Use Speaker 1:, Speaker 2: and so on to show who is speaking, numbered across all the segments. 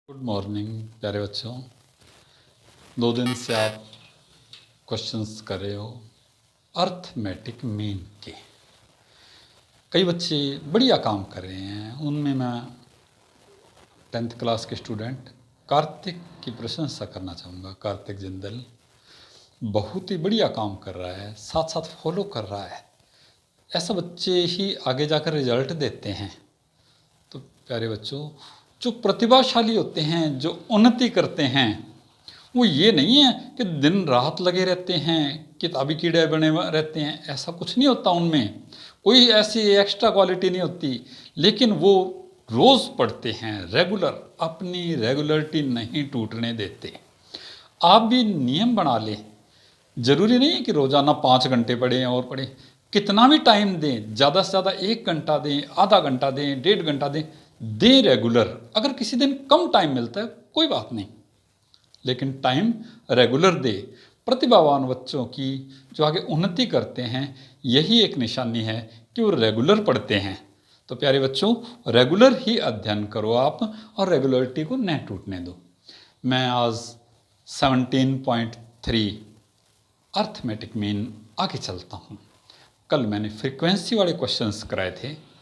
Speaker 1: Good morning प्यारे बच्चों। 2 दिन से आप क्वेश्चंस कर रहे हो अर्थमेटिक मीन के। कई बच्चे बढ़िया काम कर रहे हैं, उनमें मैं 10th क्लास के स्टूडेंट कार्तिक की प्रशंसा करना चाहूँगा। कार्तिक जिंदल बहुत ही बढ़िया काम कर रहा है, साथ साथ फॉलो कर रहा है। ऐसा बच्चे ही आगे जाकर रिजल्ट देते हैं। तो प्यारे बच्चों, जो प्रतिभाशाली होते हैं, जो उन्नति करते हैं, वो ये नहीं है कि दिन रात लगे रहते हैं, किताबी कीड़े बने रहते हैं। ऐसा कुछ नहीं होता, उनमें कोई ऐसी एक्स्ट्रा क्वालिटी नहीं होती। लेकिन वो रोज़ पढ़ते हैं, रेगुलर, अपनी रेगुलरिटी नहीं टूटने देते। आप भी नियम बना लें। ज़रूरी नहीं है कि रोज़ाना 5 घंटे पढ़ें और पढ़ें। कितना भी टाइम दें, ज़्यादा से ज़्यादा 1 घंटा दें, आधा घंटा दें, 1.5 घंटा दें रेगुलर। अगर किसी दिन कम टाइम मिलता है कोई बात नहीं, लेकिन टाइम रेगुलर दे। प्रतिभावान बच्चों की जो आगे उन्नति करते हैं, यही एक निशानी है कि वो रेगुलर पढ़ते हैं। तो प्यारे बच्चों, रेगुलर ही अध्ययन करो आप, और रेगुलरिटी को न टूटने दो। मैं आज 17.3 अर्थमेटिक मीन आगे चलता हूँ। कल मैंने फ्रीक्वेंसी वाले क्वेश्चंस कराए थे।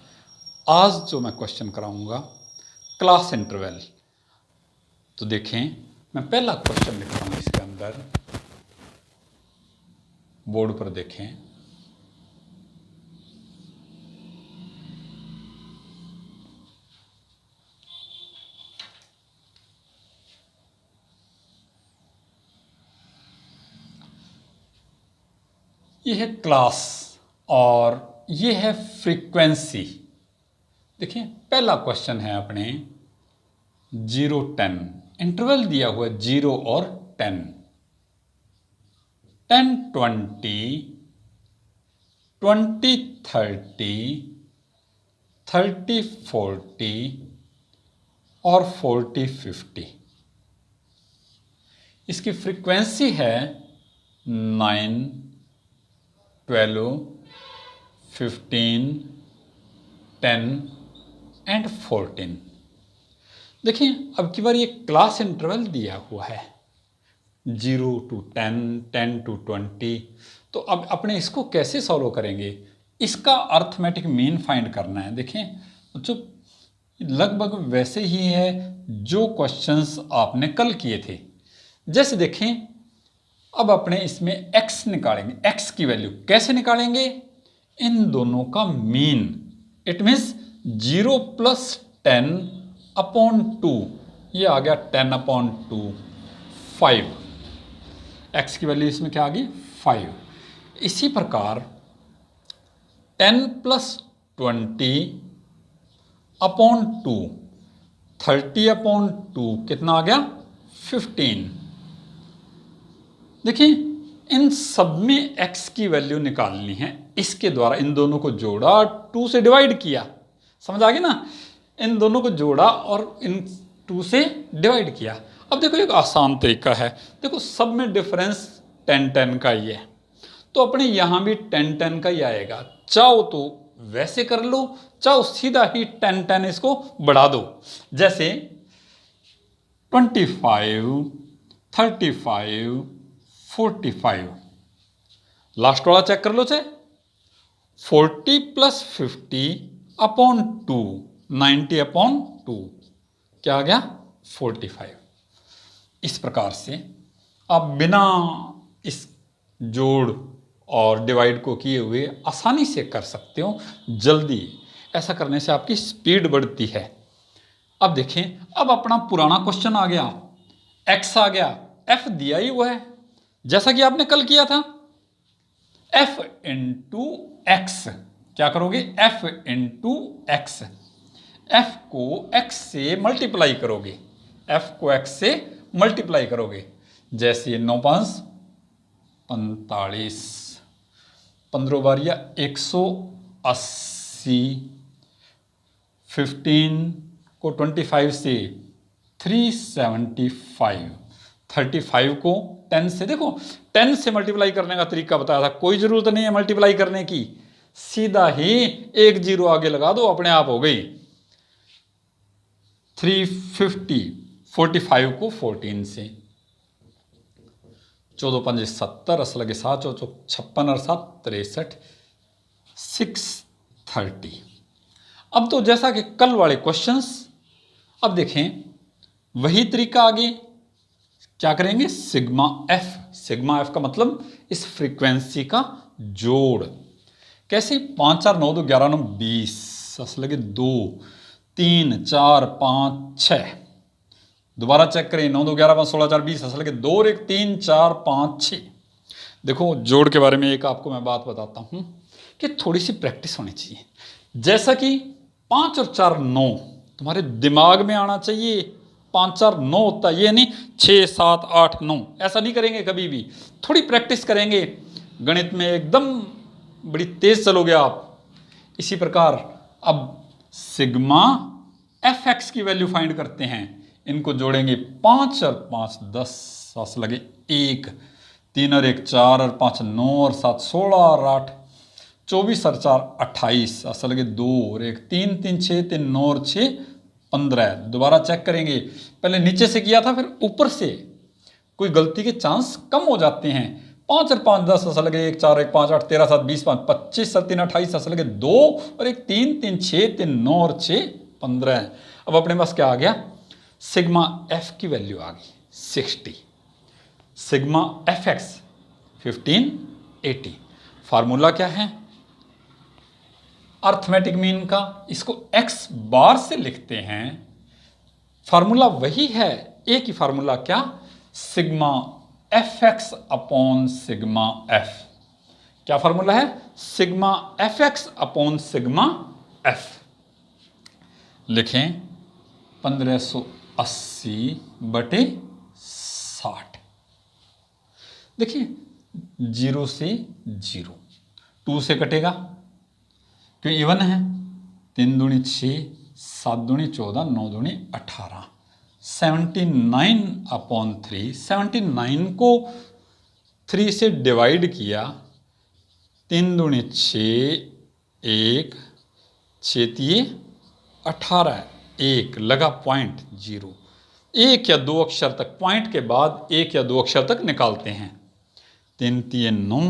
Speaker 1: आज जो मैं क्वेश्चन कराऊंगा क्लास इंटरवल। तो देखें, मैं पहला क्वेश्चन लिखता हूँ इसके अंदर, बोर्ड पर देखें। ये है क्लास और ये है फ्रीक्वेंसी। देखिए, पहला क्वेश्चन है अपने 0-10, इंटरवल दिया हुआ है 0 और 10, 10-20, 20-30, 30-40 और 40-50। इसकी फ्रीक्वेंसी है 9, 12, 15, 10 एंड 14। देखिए, अब की बार ये क्लास इंटरवल दिया हुआ है 0 to 10, 10 to 20। तो अब अपने इसको कैसे सॉल्व करेंगे? इसका अर्थमेटिक मीन फाइंड करना है। देखें बच्चों, लगभग वैसे ही है जो क्वेश्चंस आपने कल किए थे। जैसे देखें, अब अपने इसमें x निकालेंगे। x की वैल्यू कैसे निकालेंगे? इन दोनों का मीन। इट मीन्स 0 + 10/2, ये आ गया 10/2, 5। x की वैल्यू इसमें क्या आ गई? 5। इसी प्रकार 10 + 20/2, 30/2 कितना आ गया? 15। देखिए, इन सब में x की वैल्यू निकालनी है। इसके द्वारा इन दोनों को जोड़ा, 2 से डिवाइड किया। समझ आ गई ना? इन दोनों को जोड़ा और इन 2 से डिवाइड किया। अब देखो, एक आसान तरीका है। देखो, सब में डिफरेंस 10-10 का ही है, तो अपने यहाँ भी 10-10 का ही आएगा। चाहो तो वैसे कर लो, चाहो सीधा ही 10-10 इसको बढ़ा दो। जैसे 25, 35, 45। लास्ट वाला चेक कर लो। चाहे 40 + 50/2, 90/2, क्या आ गया? 45। इस प्रकार से आप बिना इस जोड़ और डिवाइड को किए हुए आसानी से कर सकते हो, जल्दी। ऐसा करने से आपकी स्पीड बढ़ती है। अब देखें, अब अपना पुराना क्वेश्चन आ गया, x आ गया, f दिया ही हुआ है जैसा कि आपने कल किया था। f × x, क्या करोगे? f × x। f को x से मल्टीप्लाई करोगे, f को x से मल्टीप्लाई करोगे। जैसे 9×5 = 45, 15 बार या 180, 15 को 25 से 375, 35 को 10 से, देखो 10 से मल्टीप्लाई करने का तरीका बताया था। कोई ज़रूरत नहीं है मल्टीप्लाई करने की, सीधा ही 1 0 आगे लगा दो, अपने आप हो गई। 350, 45 को 14 से, 14 पंजे 70, असल लगे 7 चौ 56 और 7 63, 630। अब तो जैसा कि कल वाले क्वेश्चंस, अब देखें वही तरीका आगे क्या करेंगे, सिग्मा एफ। सिग्मा एफ का मतलब इस फ्रीक्वेंसी का जोड़। कैसे, 5 4 9 2 11 9 20, असल लगे 2 3 4 5 6, दोबारा चेक करें, 9 2 11 5 16 4 20, असल लगे 2 और 1 3 4 5 6। देखो जोड़ के बारे में एक आपको मैं बात बताता हूं कि थोड़ी सी प्रैक्टिस होनी चाहिए। जैसा कि 5 और 4 9 तुम्हारे दिमाग में आना चाहिए, 5 4 9 होता है, ये नहीं 6 7 8 9, ऐसा नहीं करेंगे कभी भी। थोड़ी प्रैक्टिस करेंगे, गणित में एकदम बड़ी तेज चलोगे आप। इसी प्रकार अब सिग्मा एफ एक्स की वैल्यू फाइंड करते हैं। इनको जोड़ेंगे, 5 और 5 10, सास लगे 1, 3 और 1 4 और 5 9 और 7 16 और 8 24 और 4 28, असल लगे 2 और 1 3 3 6 3 9 और 6 15। दोबारा चेक करेंगे, पहले नीचे से किया था फिर ऊपर से, कोई गलती के चांस कम हो जाते हैं। 5 और 5 10, असल लगे 1 4 1 5 8 13 7 20 5 25 और 3 28, असल लगे 2 और 1 3 3 6 3 9 और 6 15। अब अपने पास क्या आ गया, सिग्मा एफ की वैल्यू आ गई 60, सिग्मा एफ एक्स 1580। फार्मूला क्या है अर्थमेटिक मीन का, इसको एक्स बार से लिखते हैं। फार्मूला वही है, एक ही फार्मूला, क्या, sigma F X upon sigma F. क्या फार्मूला है, sigma F X upon sigma F. लिखें 1580 बटे 60। देखिए 0 से 0, 2 से कटेगा क्यों, इवन है, 3 दूनी 6, 7 दूनी 14, 9 दूनी 18, 79 अपॉन 3। 79 को 3 से डिवाइड किया, 3 दूनी 6, 1 6 18, 1 लगा पॉइंट 0। 1 या 2 अक्षर तक, पॉइंट के बाद 1 या 2 अक्षर तक निकालते हैं। 3 3 9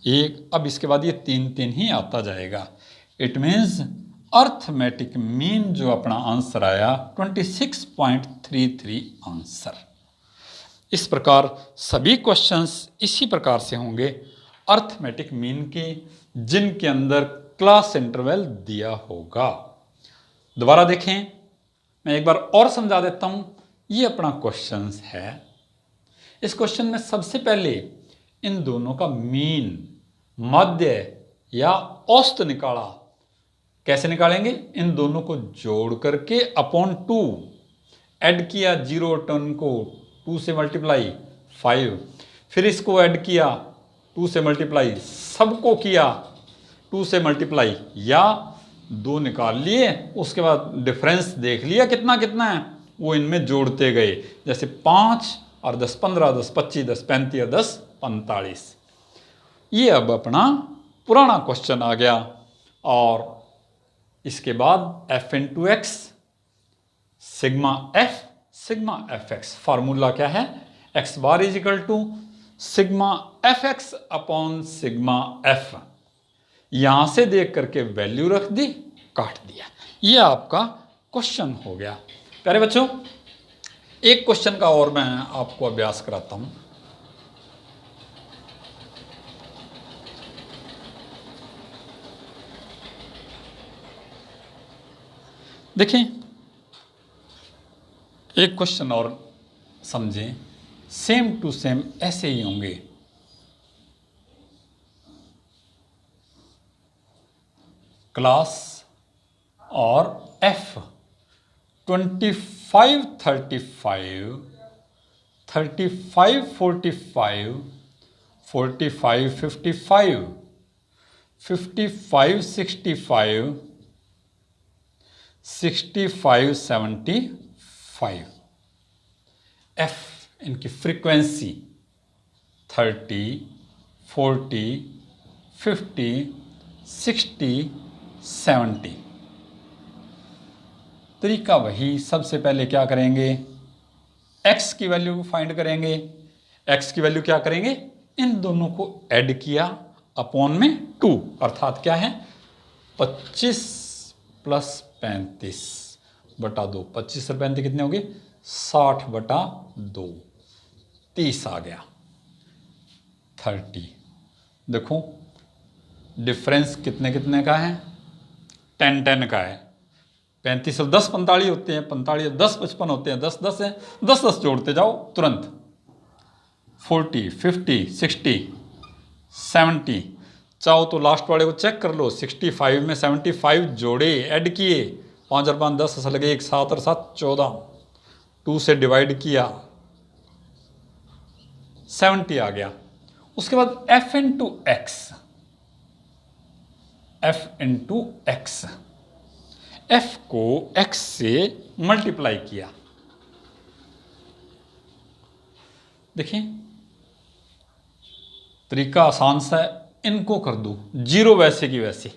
Speaker 1: 1, अब इसके बाद ये 3 3 ही आता जाएगा। इट मीन्स अर्थमेटिक मीन जो अपना आंसर आया 26.33 आंसर। इस प्रकार सभी क्वेश्चंस इसी प्रकार से होंगे अर्थमेटिक मीन के, जिनके अंदर क्लास इंटरवल दिया होगा। दोबारा देखें, मैं एक बार और समझा देता हूं। ये अपना क्वेश्चन है। इस क्वेश्चन में सबसे पहले इन दोनों का मीन, मध्य या औसत निकाला। कैसे निकालेंगे, इन दोनों को जोड़ करके अपॉन 2 ऐड किया, 0 और 10 को 2 से मल्टीप्लाई 5, फिर इसको ऐड किया 2 से मल्टीप्लाई, सबको किया 2 से मल्टीप्लाई, या 2 निकाल लिए, उसके बाद डिफरेंस देख लिया कितना कितना है, वो इनमें जोड़ते गए। जैसे 5 और 10 15, 10 25, 10 35 और 10 45। ये अब अपना पुराना क्वेश्चन आ गया। और इसके बाद F into X sigma F X. Formula क्या है, X bar is equal to sigma F X upon sigma F. यहां से देख करके वैल्यू रख दी, काट दिया। ये आपका क्वेश्चन हो गया। प्यारे बच्चों, एक क्वेश्चन का और मैं आपको अभ्यास कराता हूं। देखें, एक क्वेश्चन और समझें, सेम टू सेम ऐसे ही होंगे। क्लास और एफ 25 35 35 45 45 55 55 65 65 75। एफ इनकी फ्रीक्वेंसी 30 40 50 60 70। तरीका वही, सबसे पहले क्या करेंगे, x की वैल्यू फाइंड करेंगे। x की वैल्यू क्या करेंगे, इन दोनों को ऐड किया अपॉन में 2, अर्थात क्या है 25 प्लस 35 बटा 2, 25 और 35 कितने हो गए 60 बटा 2, 30 आ गया 30। देखो डिफरेंस कितने कितने का है, 10 का है। 35 और 10 45 होते हैं, 45 और 10 55 होते हैं, 10 10 है, 10 10 जोड़ते जाओ तुरंत। 40 50 60 70, चाहो तो लास्ट वाले को चेक कर लो, 65 में 75 जोड़े ऐड किए, 5 और 5 10 लगे, 1 7 और 7 14, 2 से डिवाइड किया 70 आ गया। उसके बाद f into x, f into x, f को x से मल्टीप्लाई किया। देखिए तरीका आसान सा है, इनको कर दो जीरो वैसे की वैसे।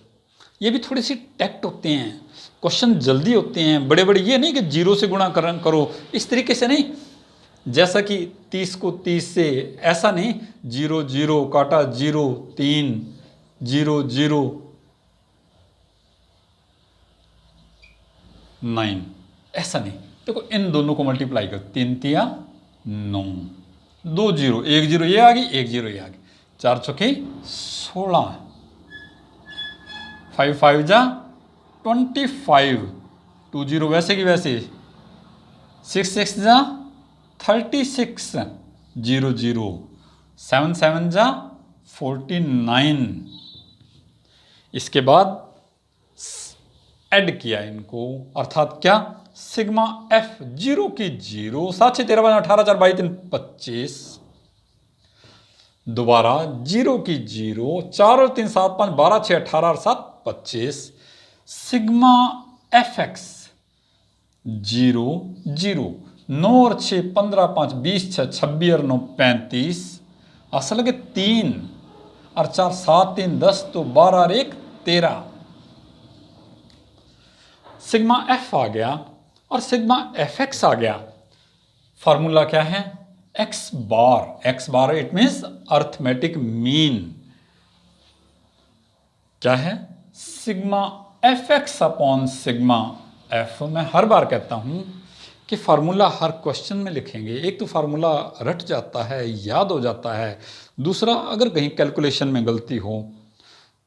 Speaker 1: ये भी थोड़ी सी टैक्ट होते हैं, क्वेश्चन जल्दी होते हैं, बड़े बड़े ये नहीं कि जीरो से गुणा करो, इस तरीके से नहीं, जैसा कि 30 को 30 से, ऐसा नहीं 0 0 काटा 0 3 0 0 9, ऐसा नहीं। देखो इन दोनों को मल्टीप्लाई करो, 3 तिया 9, 2 0 1 0 ये आ गई, 1 0 ये आ गई, 4 चौके 16, 5 5 जा 25, 2 0 वैसे की वैसे, 6 6 जा 36, 0 0, 7 7 जा 49। इसके बाद ऐड किया इनको, अर्थात क्या सिग्मा एफ 0 की 0, 7 6 13 18 4 22 3 25, दोबारा 0 की 0, 4 और 3 7 5 12 6 18 और 7 25, सिग्मा एफ एक्स 0 0, 9 और 6 15 5 20 6 26 और 9 35, असल के 3 और 4 7 3 10 तो 12 और 1 13, सिग्मा एफ आ गया और सिग्मा एफ एक्स आ गया। फार्मूला क्या है, X bar it means arithmetic mean क्या है, sigma F X upon sigma F. मैं हर बार कहता हूं कि फार्मूला हर क्वेश्चन में लिखेंगे, एक तो फार्मूला रट जाता है, याद हो जाता है, दूसरा अगर कहीं कैलकुलेशन में गलती हो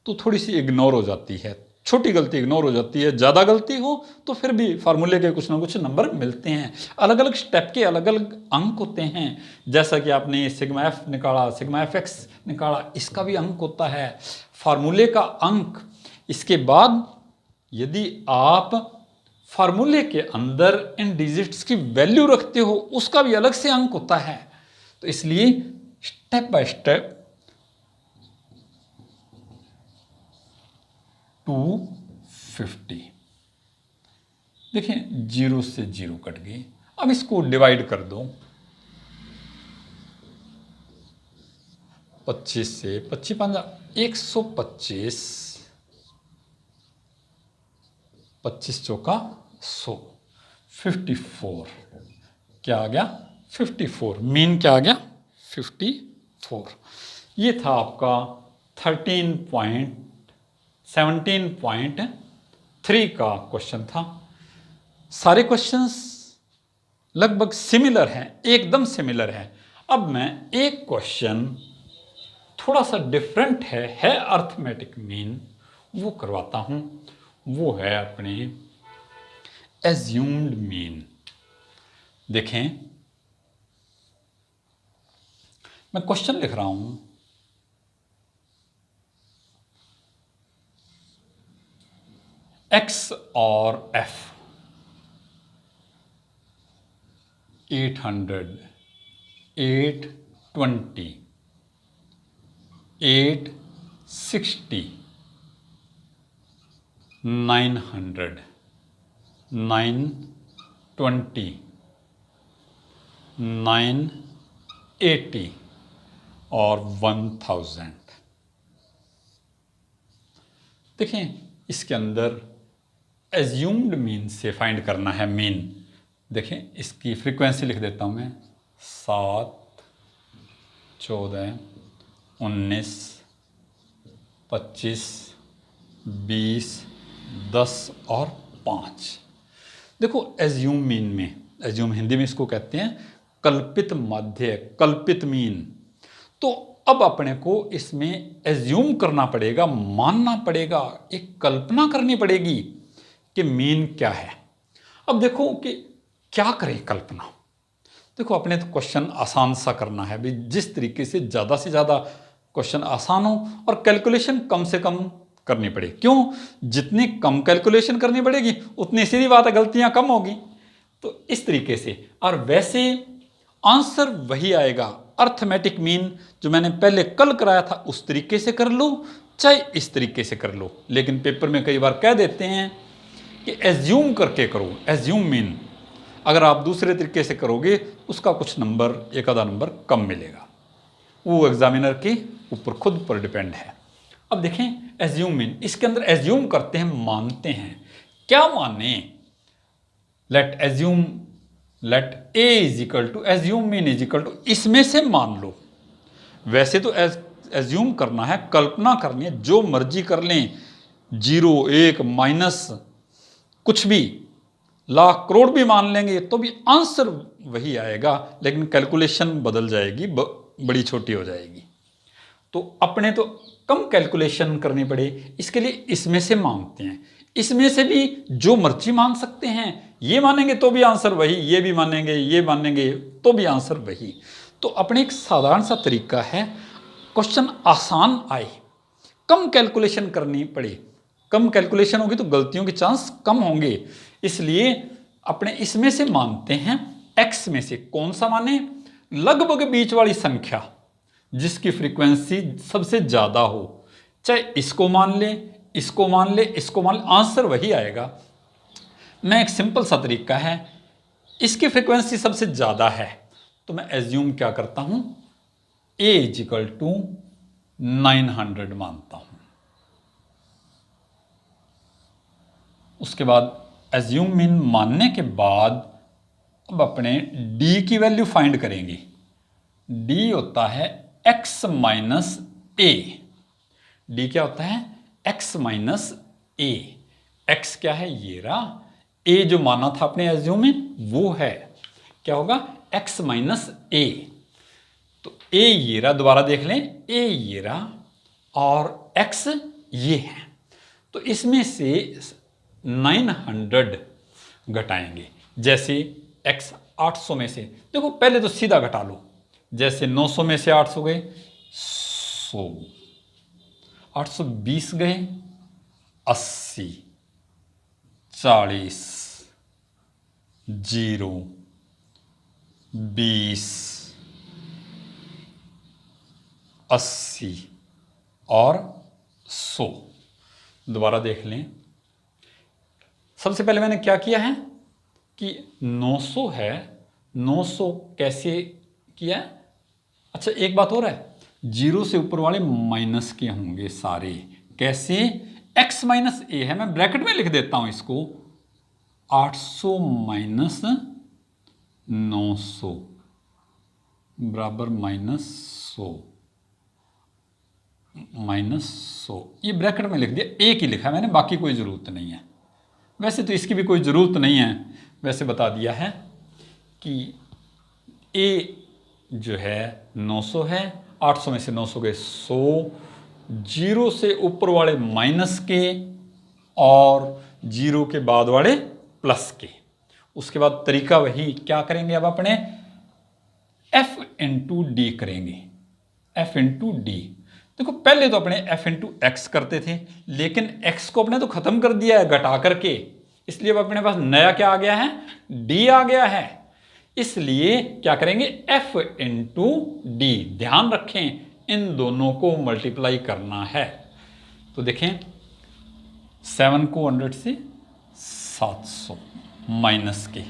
Speaker 1: तो थोड़ी सी इग्नोर हो जाती है, छोटी गलती इग्नोर हो जाती है, ज़्यादा गलती हो तो फिर भी फार्मूले के कुछ ना कुछ नंबर मिलते हैं। अलग अलग स्टेप के अलग अलग अंक होते हैं, जैसा कि आपने सिग्मा एफ निकाला, सिग्मा एफ एक्स निकाला, इसका भी अंक होता है, फार्मूले का अंक। इसके बाद यदि आप फार्मूले के अंदर इन डिजिट्स की वैल्यू रखते हो, उसका भी अलग से अंक होता है। तो इसलिए स्टेप बाय स्टेप 250, देखिए 0 से 0 कट गई। अब इसको डिवाइड कर दो, 25 से 25 5 125, 25 चौका 100, 54 क्या आ गया 54, मीन क्या आ गया 54। ये था आपका 17.3 का क्वेश्चन था। सारे क्वेश्चंस लगभग सिमिलर हैं, एकदम सिमिलर हैं। अब मैं एक क्वेश्चन थोड़ा सा डिफरेंट है अर्थमेटिक मीन, वो करवाता हूं। वो है अपने एज्यूम्ड मीन। देखें मैं क्वेश्चन लिख रहा हूं, एक्स और एफ 800 820 860 900 920 980 और 1000। देखें इसके अंदर एज्यूम्ड मीन से फाइंड करना है मीन, देखें इसकी फ्रीक्वेंसी लिख देता हूँ मैं, 7, 14, 19, 25, 20, 10 और 5। देखो एज्यूम मीन में, एज्यूम हिंदी में इसको कहते हैं कल्पित माध्य, कल्पित मीन। तो अब अपने को इसमें एज्यूम करना पड़ेगा, मानना पड़ेगा, एक कल्पना करनी पड़ेगी कि मीन क्या है। अब देखो कि क्या करें कल्पना। देखो अपने तो क्वेश्चन आसान सा करना है भी, जिस तरीके से ज़्यादा क्वेश्चन आसान हो और कैलकुलेशन कम से कम करनी पड़े। क्यों? जितनी कम कैलकुलेशन करनी पड़ेगी उतनी सीधी बात है गलतियां कम होगी। तो इस तरीके से, और वैसे आंसर वही आएगा। अर्थमेटिक मीन जो मैंने पहले कल कराया था उस तरीके से कर लो, चाहे इस तरीके से कर लो, लेकिन पेपर में कई बार कह देते हैं कि एज्यूम करके करो। एज्यूम मीन अगर आप दूसरे तरीके से करोगे उसका कुछ नंबर, एक आधा नंबर कम मिलेगा। वो एग्जामिनर के ऊपर खुद पर डिपेंड है। अब देखें एज्यूम मीन, इसके अंदर एज्यूम करते हैं, मानते हैं। क्या माने? Let assume, let A is equal to, assume mean is equal to, इसमें से मान लो। वैसे तो एज्यूम करना है, कल्पना करनी है, जो मर्जी कर लें, 0, 1, माइनस कुछ भी, लाख करोड़ भी मान लेंगे तो भी आंसर वही आएगा, लेकिन कैलकुलेशन बदल जाएगी, बड़ी छोटी हो जाएगी। तो अपने तो कम कैलकुलेशन करनी पड़े, इसके लिए इसमें से मांगते हैं। इसमें से भी जो मर्जी मान सकते हैं, ये मानेंगे तो भी आंसर वही, ये भी मानेंगे, ये मानेंगे तो भी आंसर वही। तो अपने एक साधारण सा तरीका है, क्वेश्चन आसान आए, कम कैलकुलेशन करनी पड़े। कम कैलकुलेशन होगी तो गलतियों के चांस कम होंगे, इसलिए अपने इसमें से मानते हैं। एक्स में से कौन सा माने? लगभग बीच वाली संख्या जिसकी फ्रीक्वेंसी सबसे ज्यादा हो, चाहे इसको मान ले, इसको मान ले, इसको मान ले, आंसर वही आएगा। मैं एक सिंपल सा तरीका है, इसकी फ्रीक्वेंसी सबसे ज्यादा है तो मैं एज्यूम क्या करता हूं, ए इज इक्वल टू 900 मानता हूं। उसके बाद एज्यूम मीन मानने के बाद अब अपने डी की वैल्यू फाइंड करेंगे। डी होता है x माइनस ए। डी क्या होता है? x माइनस ए। x क्या है? ये रहा। ए जो माना था अपने एज्यूम में वो है, क्या होगा? x माइनस ए। तो ए ये रहा, दोबारा देख लें, ए ये रहा और x ये है। तो इसमें से 900 घटाएंगे। जैसे x 800 में से, देखो पहले तो सीधा घटा लो, जैसे 900 में से 800 गए 100, 820 गए 80, 40, 0, 20, 80 और 100। दोबारा देख लें, सबसे पहले मैंने क्या किया है कि 900 है, 900 कैसे किया है? अच्छा एक बात और है, 0 से ऊपर वाले माइनस के होंगे सारे। कैसे? x माइनस ए है, मैं ब्रैकेट में लिख देता हूं इसको, 800 माइनस 900 बराबर माइनस 100, माइनस 100। ये ब्रैकेट में लिख दिया, एक ही लिखा है मैंने, बाकी कोई ज़रूरत नहीं है। वैसे तो इसकी भी कोई ज़रूरत नहीं है, वैसे बता दिया है कि ए जो है 900 है, 800 में से 900 गए 100, 0 से ऊपर वाले माइनस के और 0 के बाद वाले प्लस के। उसके बाद तरीका वही, क्या करेंगे अब अपने f इंटू डी करेंगे, f इंटू डी। देखो पहले तो अपने f इंटू एक्स करते थे, लेकिन x को अपने तो खत्म कर दिया है घटा करके, इसलिए अब अपने पास नया क्या आ गया है? d आ गया है। इसलिए क्या करेंगे? f into D. ध्यान रखें इन दोनों को मल्टीप्लाई करना है। तो देखें 7 को 100 से 700 माइनस के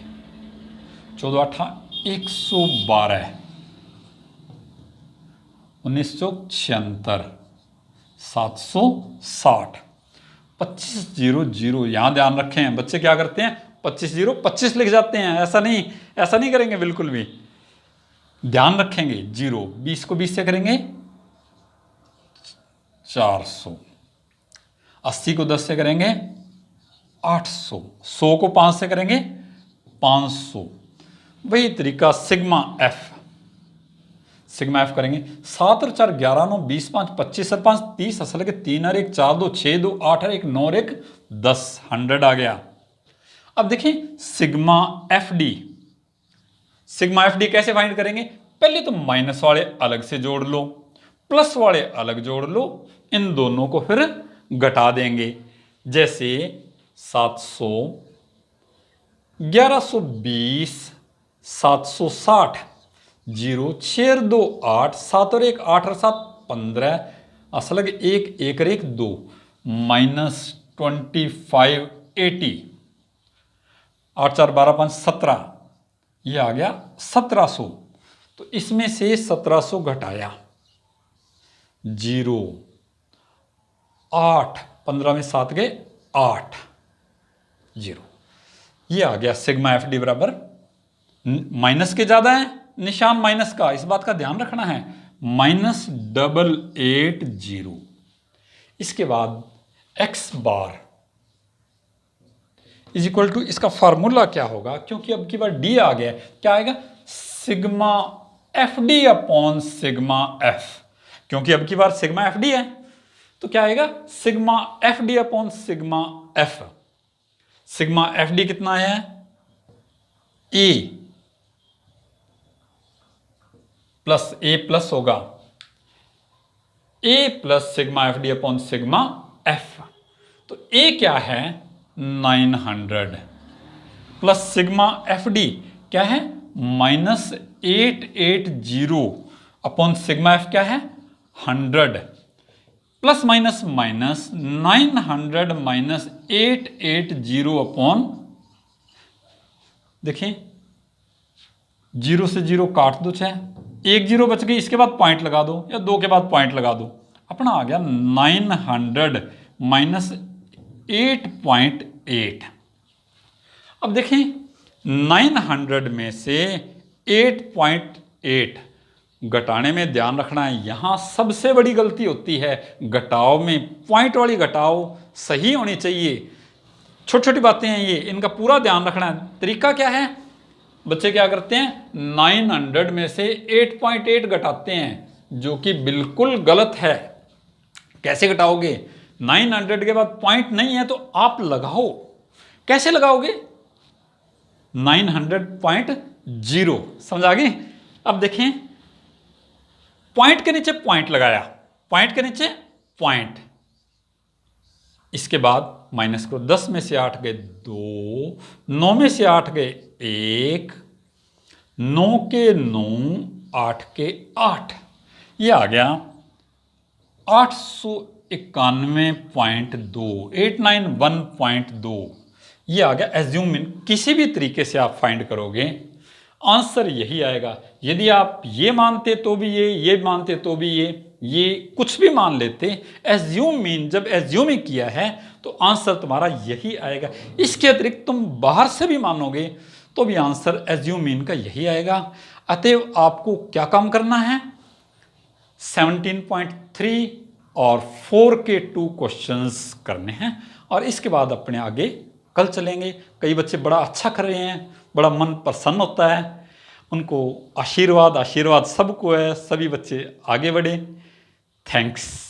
Speaker 1: 14 8 112, 1976, 760, 25 0 0। यहां ध्यान रखें बच्चे क्या करते हैं, 25 जीरो 25 लिख जाते हैं, ऐसा नहीं करेंगे बिल्कुल भी, ध्यान रखेंगे। जीरो 20 को 20 से करेंगे 400, 80 को 10 से करेंगे 800, 100 को 5 से करेंगे 500। वही तरीका सिग्मा एफ करेंगे। 7 और 4 11, 9 20, 5 25 और 5 30, असल के 3 और 1 4, 2 6, 2 8 और 1 9 और 1 10, 100 आ गया। अब देखिए सिग्मा एफ डी कैसे फाइंड करेंगे? पहले तो माइनस वाले अलग से जोड़ लो, प्लस वाले अलग जोड़ लो, इन दोनों को फिर घटा देंगे। जैसे 700, 1120, 760, 0 6 और 2 8, 7 और 1 8 और 7 15, असल के 1 1 और 1 2, -25 80, 8 4 12 5 17, ये आ गया 1700। तो इसमें से 1700 घटाया, 0 8, 15 में 7 गए 8, 0, ये आ गया सिग्मा एफ डी बराबर, माइनस के ज्यादा है निशान माइनस का, इस बात का ध्यान रखना है, -880। इसके बाद x bar is equal to, इसका फार्मूला क्या होगा, क्योंकि अब की बार डी आ गया, क्या आएगा? Sigma F D upon sigma F, क्योंकि अब की बार सिग्मा एफ डी है तो क्या आएगा? Sigma F D upon sigma F. Sigma F D कितना है? ए प्लस होगा, A plus sigma F D upon sigma F. तो ए क्या है? 900 प्लस सिग्मा एफ डी क्या है? -880 अपॉन सिग्मा एफ क्या है? 100, plus minus minus 900 minus 880 upon, देखिए 0 से 0 काट दो, चाहे 1 0 बच गई, इसके बाद पॉइंट लगा दो या 2 के बाद पॉइंट लगा दो, अपना आ गया 900 माइनस 8.8। अब देखें 900 में से 8.8 घटाने में ध्यान रखना है, यहां सबसे बड़ी गलती होती है घटाव में, पॉइंट वाली घटाव सही होनी चाहिए। छोटी छोटी बातें हैं ये, इनका पूरा ध्यान रखना है। तरीका क्या है? बच्चे क्या करते हैं? 900 में से 8.8 घटाते हैं, जो कि बिल्कुल गलत है। कैसे घटाओगे? 900 के बाद पॉइंट नहीं है तो आप लगाओ, कैसे लगाओगे? 900.0, समझ आ गई? अब देखें, पॉइंट के नीचे पॉइंट लगाया, पॉइंट के नीचे पॉइंट, इसके बाद माइनस करो, 10 में से 8 गए 2, 9 में से 8 गए 1, 9 के 9, 8 के 8, ये आ गया 891.2, 891.2, ये आ गया। एज्यूम इन, किसी भी तरीके से आप फाइंड करोगे आंसर यही आएगा। यदि आप ये मानते तो भी ये मानते तो भी ये कुछ भी मान लेते, एज्यूम मीन जब एज्यूमिंग किया है तो आंसर तुम्हारा यही आएगा। इसके अतिरिक्त तुम बाहर से भी मानोगे तो भी आंसर एज्यूम मीन का यही आएगा। अतएव आपको क्या काम करना है? 17.3 और 4 के 2 क्वेश्चंस करने हैं और इसके बाद अपने आगे कल चलेंगे। कई बच्चे बड़ा अच्छा कर रहे हैं, बड़ा मन प्रसन्न होता है, उनको आशीर्वाद सबको है, सभी बच्चे आगे बढ़े। थैंक्स।